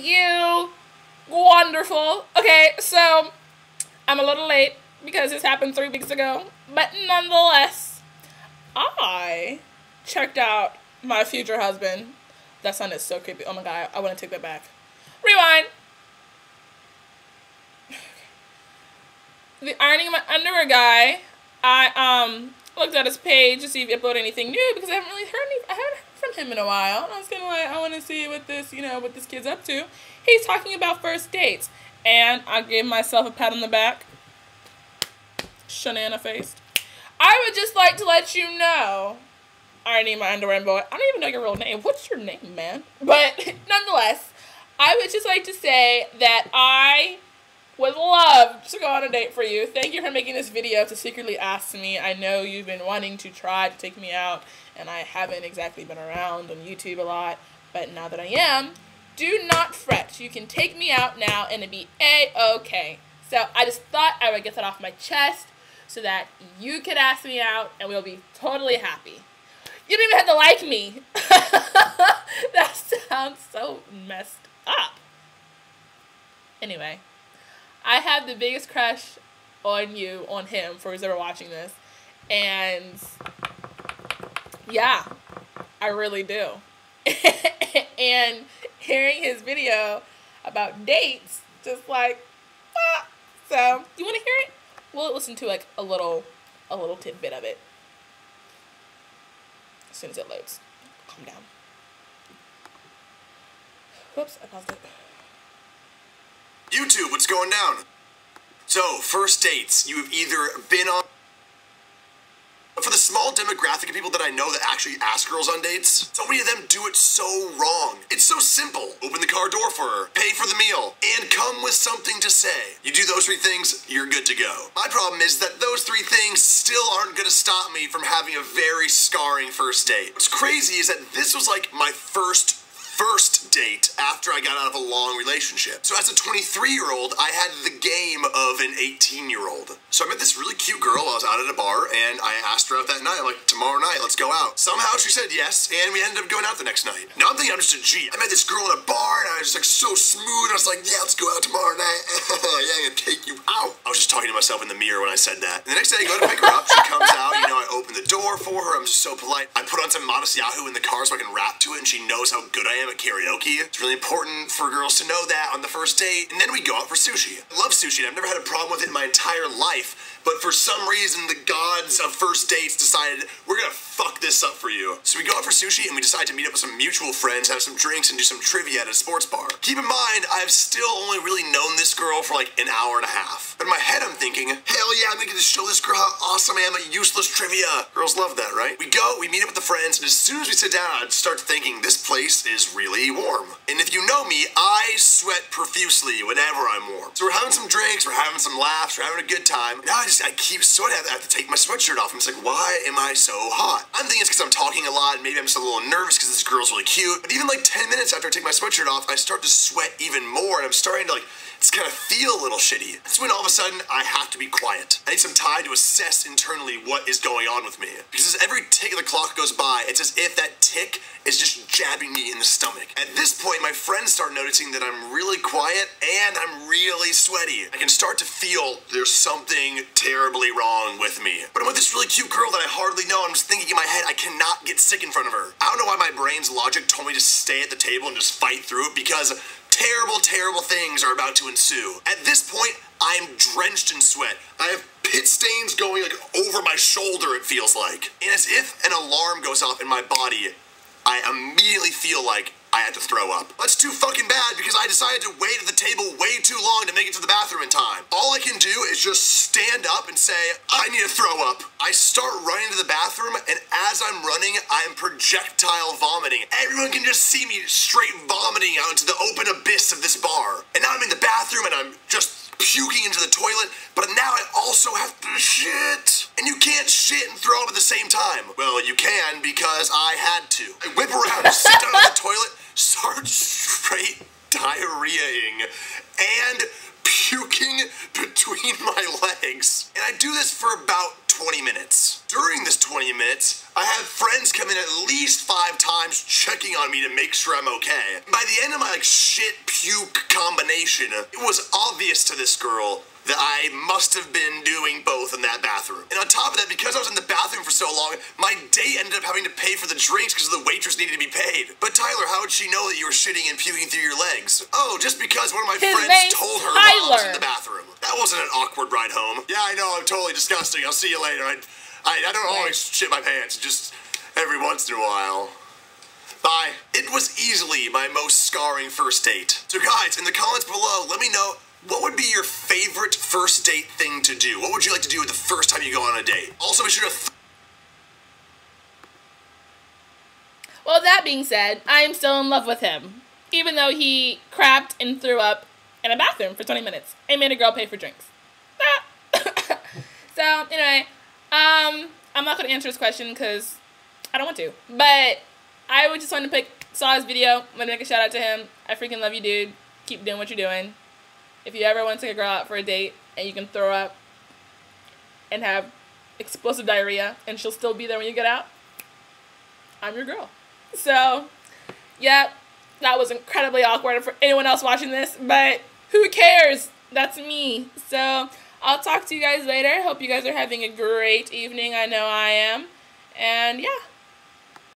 you? Wonderful. Okay, so I'm a little late because this happened 3 weeks ago, but nonetheless, I checked out my future husband. That sounded so creepy. Oh my god, I want to take that back. Rewind. The ironing my underwear guy, I looked at his page to see if he uploaded anything new because I haven't heard from him in a while. I was kind of like, I want to see what this, what this kid's up to. He's talking about first dates, and I gave myself a pat on the back. Shanana faced. I would just like to let you know, ironing my underwear boy. I don't even know your real name. What's your name, man? But nonetheless, I would just like to say that I would love to go on a date for you. Thank you for making this video to secretly ask me. I know you've been wanting to try to take me out, and I haven't exactly been around on YouTube a lot, but now that I am, do not fret. You can take me out now and it'd be A-okay. So I just thought I would get that off my chest so that you could ask me out and we'll be totally happy. You don't even have to like me. That sounds so messed up. Anyway, I have the biggest crush on you, on him, for who's ever watching this. And yeah, I really do. And hearing his video about dates, just like, ah. So, do you want to hear it? We'll listen to like a little tidbit of it as soon as it loads. Calm down. Whoops, I paused it. YouTube, what's going down? So, first dates, you have either been on... For the small demographic of people that I know that actually ask girls on dates, so many of them do it so wrong. It's so simple. Open the car door for her, pay for the meal, and come with something to say. You do those 3 things, you're good to go. My problem is that those 3 things still aren't gonna stop me from having a very scarring first date. What's crazy is that this was like my first date after I got out of a long relationship. So as a 23-year-old, I had the game of an 18-year-old. So I met this really cute girl. I was out at a bar, and I asked her out that night. I'm like, tomorrow night, let's go out. Somehow she said yes, and we ended up going out the next night. Now I'm thinking I'm just a G. I met this girl in a bar, and I was like so smooth. I was like, yeah, let's go out tomorrow night. Yeah, I'm gonna take you out. I was just talking to myself in the mirror when I said that. And the next day I go to pick her up. She comes out, I open the door for her. I'm just so polite. I put on some Modest Yahoo in the car so I can rap to it, and she knows how good I am at karaoke. It's really important for girls to know that on the first date. And then we go out for sushi. I love sushi, and I've never had a problem with it in my entire life. But for some reason, the gods of first dates decided, we're gonna fuck this up for you. So we go out for sushi, and we decide to meet up with some mutual friends, have some drinks, and do some trivia at a sports bar. Keep in mind, I've still only really known this girl for like an hour and a half. But in my head, I'm thinking, hell yeah, I'm gonna get to show this girl how awesome I am at useless trivia. Girls love that, right? We go, we meet up with the friends, and as soon as we sit down, I start thinking, this place is really warm. And if you know me, I sweat profusely whenever I'm warm. So we're having some drinks, we're having some laughs, we're having a good time. Now I keep sweating. I have to take my sweatshirt off. I'm just like, why am I so hot? I'm thinking it's because I'm talking a lot, and maybe I'm just a little nervous because this girl's really cute. But even like 10 minutes after I take my sweatshirt off, I start to sweat even more, and I'm starting to just kind of feel a little shitty. That's when all of a sudden I have to be quiet. I need some time to assess internally what is going on with me. Because as every tick of the clock goes by, it's as if that tick is just jabbing me in the stomach. At this point, my friends start noticing that I'm really quiet and I'm really sweaty. I can start to feel there's something terribly wrong with me. But I'm with this really cute girl that I hardly know. I'm just thinking in my head, I cannot get sick in front of her. I don't know why my brain's logic told me to stay at the table and just fight through it, because terrible, terrible things are about to ensue. At this point, I am drenched in sweat. I have pit stains going over my shoulder, it feels like. And as if an alarm goes off in my body, I immediately feel like I had to throw up. That's too fucking bad because I decided to wait at the table way too long to make it to the bathroom in time. All I can do is just stand up and say, I need to throw up. I start running to the bathroom, and as I'm running, I'm projectile vomiting. Everyone can just see me straight vomiting out into the open abyss of this bar. And now I'm in the bathroom and I'm just puking into the toilet, but now I also have to shit. And you can't shit and throw up at the same time. Well, you can because I had to. I whip around, sit down on the toilet, start straight diarrheaing and puking between my legs. And I do this for about 20 minutes. During this 20 minutes, I have friends come in at least 5 times checking on me to make sure I'm okay. By the end of my like shit puke combination, it was obvious to this girl that I must have been doing both in that bathroom. And on top of that, because I was in the bathroom for so long, my date ended up having to pay for the drinks because the waitress needed to be paid. But Tyler, how would she know that you were shitting and puking through your legs? Oh, just because one of my friends told her while I was in the bathroom. That wasn't an awkward ride home. Yeah, I know, I'm totally disgusting. I'll see you later. I don't always shit my pants, just every once in a while. Bye. It was easily my most scarring first date. So guys, in the comments below, let me know, what would be your favorite first date thing to do? What would you like to do the first time you go on a date? Also, be sure to... Well, that being said, I am still in love with him. Even though he crapped and threw up in a bathroom for 20 minutes and made a girl pay for drinks. So, anyway, I'm not going to answer his question because I don't want to. But I would just want to saw his video. I'm going to make a shout out to him. I freaking love you, dude. Keep doing what you're doing. If you ever want to take a girl out for a date and you can throw up and have explosive diarrhea and she'll still be there when you get out, I'm your girl. So, yeah, that was incredibly awkward for anyone else watching this, but who cares? That's me. So, I'll talk to you guys later. Hope you guys are having a great evening. I know I am. And, yeah.